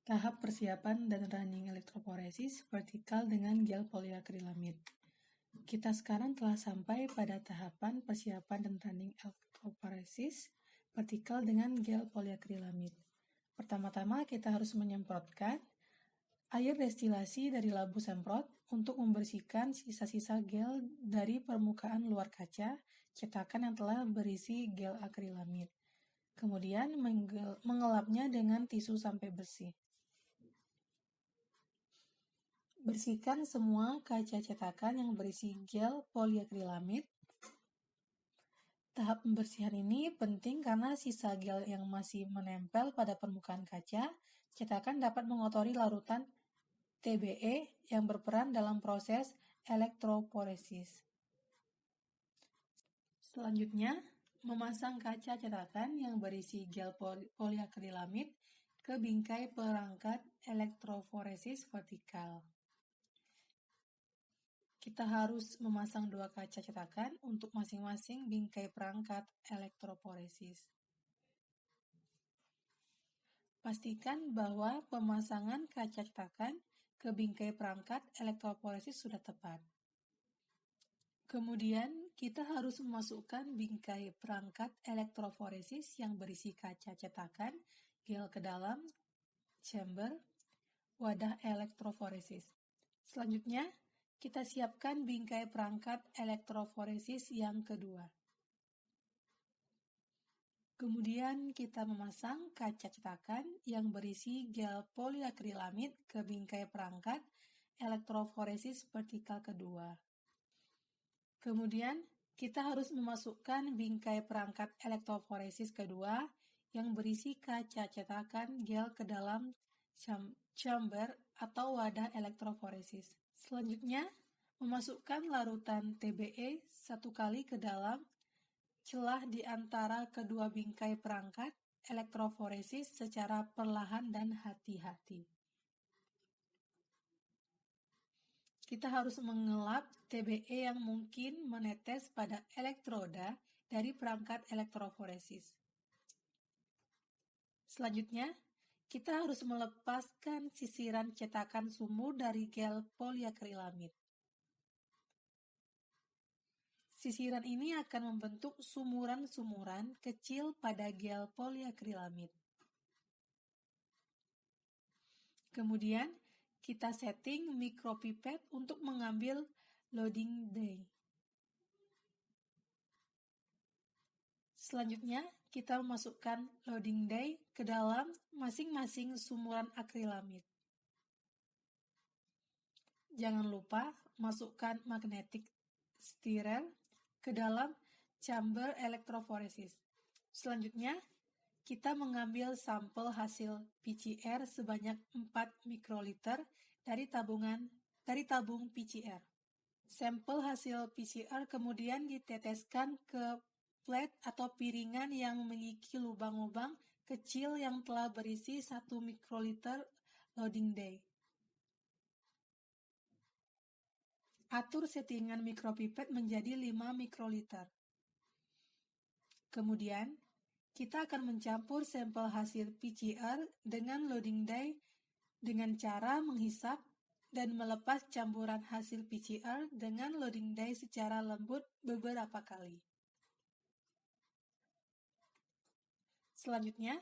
Tahap persiapan dan running elektroforesis vertikal dengan gel poliakrilamid. Kita sekarang telah sampai pada tahapan persiapan dan running elektroforesis vertikal dengan gel poliakrilamid. Pertama-tama kita harus menyemprotkan air destilasi dari labu semprot untuk membersihkan sisa-sisa gel dari permukaan luar kaca cetakan yang telah berisi gel akrilamid. Kemudian mengelapnya dengan tisu sampai bersih. Bersihkan semua kaca cetakan yang berisi gel poliakrilamid. Tahap pembersihan ini penting karena sisa gel yang masih menempel pada permukaan kaca cetakan dapat mengotori larutan TBE yang berperan dalam proses elektroforesis. Selanjutnya, memasang kaca cetakan yang berisi gel poliakrilamid ke bingkai perangkat elektroforesis vertikal. Kita harus memasang 2 kaca cetakan untuk masing-masing bingkai perangkat elektroforesis. Pastikan bahwa pemasangan kaca cetakan ke bingkai perangkat elektroforesis sudah tepat. Kemudian, kita harus memasukkan bingkai perangkat elektroforesis yang berisi kaca cetakan gel ke dalam chamber wadah elektroforesis. Selanjutnya, kita siapkan bingkai perangkat elektroforesis yang kedua. Kemudian, kita memasang kaca cetakan yang berisi gel poliakrilamid ke bingkai perangkat elektroforesis vertikal kedua. Kemudian, kita harus memasukkan bingkai perangkat elektroforesis kedua yang berisi kaca cetakan gel ke dalam chamber atau wadah elektroforesis. Selanjutnya, memasukkan larutan TBE 1 kali ke dalam celah di antara kedua bingkai perangkat elektroforesis secara perlahan dan hati-hati. Kita harus mengelap TBE yang mungkin menetes pada elektroda dari perangkat elektroforesis. Selanjutnya, kita harus melepaskan sisiran cetakan sumur dari gel poliakrilamid. Sisiran ini akan membentuk sumuran-sumuran kecil pada gel poliakrilamid. Kemudian, kita setting micropipet untuk mengambil loading day. Selanjutnya, kita memasukkan loading day ke dalam masing-masing sumuran akrilamid. Jangan lupa masukkan magnetic stirrer ke dalam chamber elektroforesis. Selanjutnya, kita mengambil sampel hasil PCR sebanyak 4 mikroliter dari tabung PCR. Sampel hasil PCR kemudian diteteskan ke plate atau piringan yang memiliki lubang-lubang kecil yang telah berisi 1 mikroliter loading day. Atur settingan mikropipet menjadi 5 mikroliter. Kemudian, kita akan mencampur sampel hasil PCR dengan loading day dengan cara menghisap dan melepas campuran hasil PCR dengan loading day secara lembut beberapa kali. Selanjutnya,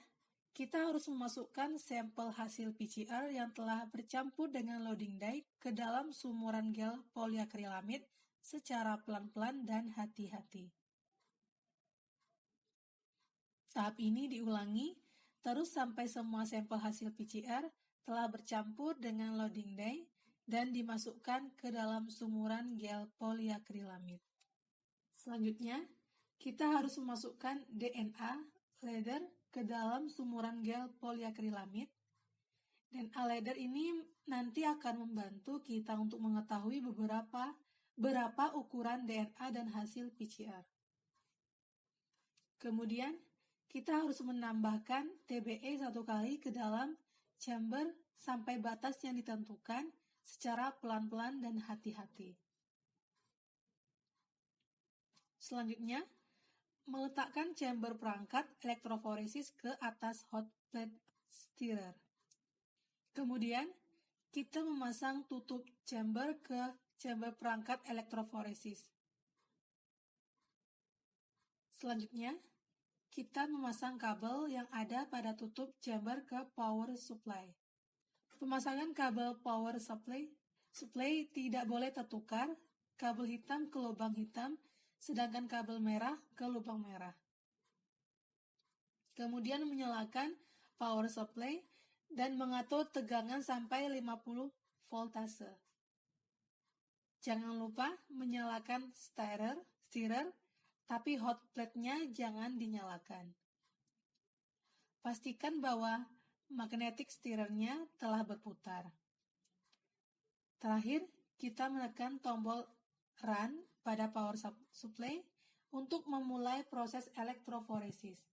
kita harus memasukkan sampel hasil PCR yang telah bercampur dengan loading day ke dalam sumuran gel poliakrilamid secara pelan-pelan dan hati-hati. Tahap ini diulangi terus sampai semua sampel hasil PCR telah bercampur dengan loading day dan dimasukkan ke dalam sumuran gel poliakrilamid. Selanjutnya, kita harus memasukkan DNA ladder ke dalam sumuran gel poliakrilamid. DNA ladder ini nanti akan membantu kita untuk mengetahui berapa ukuran DNA dan hasil PCR. Kemudian, kita harus menambahkan TBE 1 kali ke dalam chamber sampai batas yang ditentukan secara pelan-pelan dan hati-hati. Selanjutnya, meletakkan chamber perangkat elektroforesis ke atas hot plate stirrer. Kemudian, kita memasang tutup chamber ke chamber perangkat elektroforesis. Selanjutnya, kita memasang kabel yang ada pada tutup chamber ke power supply. Pemasangan kabel power supply tidak boleh tertukar, kabel hitam ke lubang hitam, sedangkan kabel merah ke lubang merah. Kemudian menyalakan power supply dan mengatur tegangan sampai 50 voltase. Jangan lupa menyalakan stirrer, tapi hot plate-nya jangan dinyalakan. Pastikan bahwa magnetic stirrer-nya telah berputar. Terakhir, kita menekan tombol run pada power supply untuk memulai proses elektroforesis.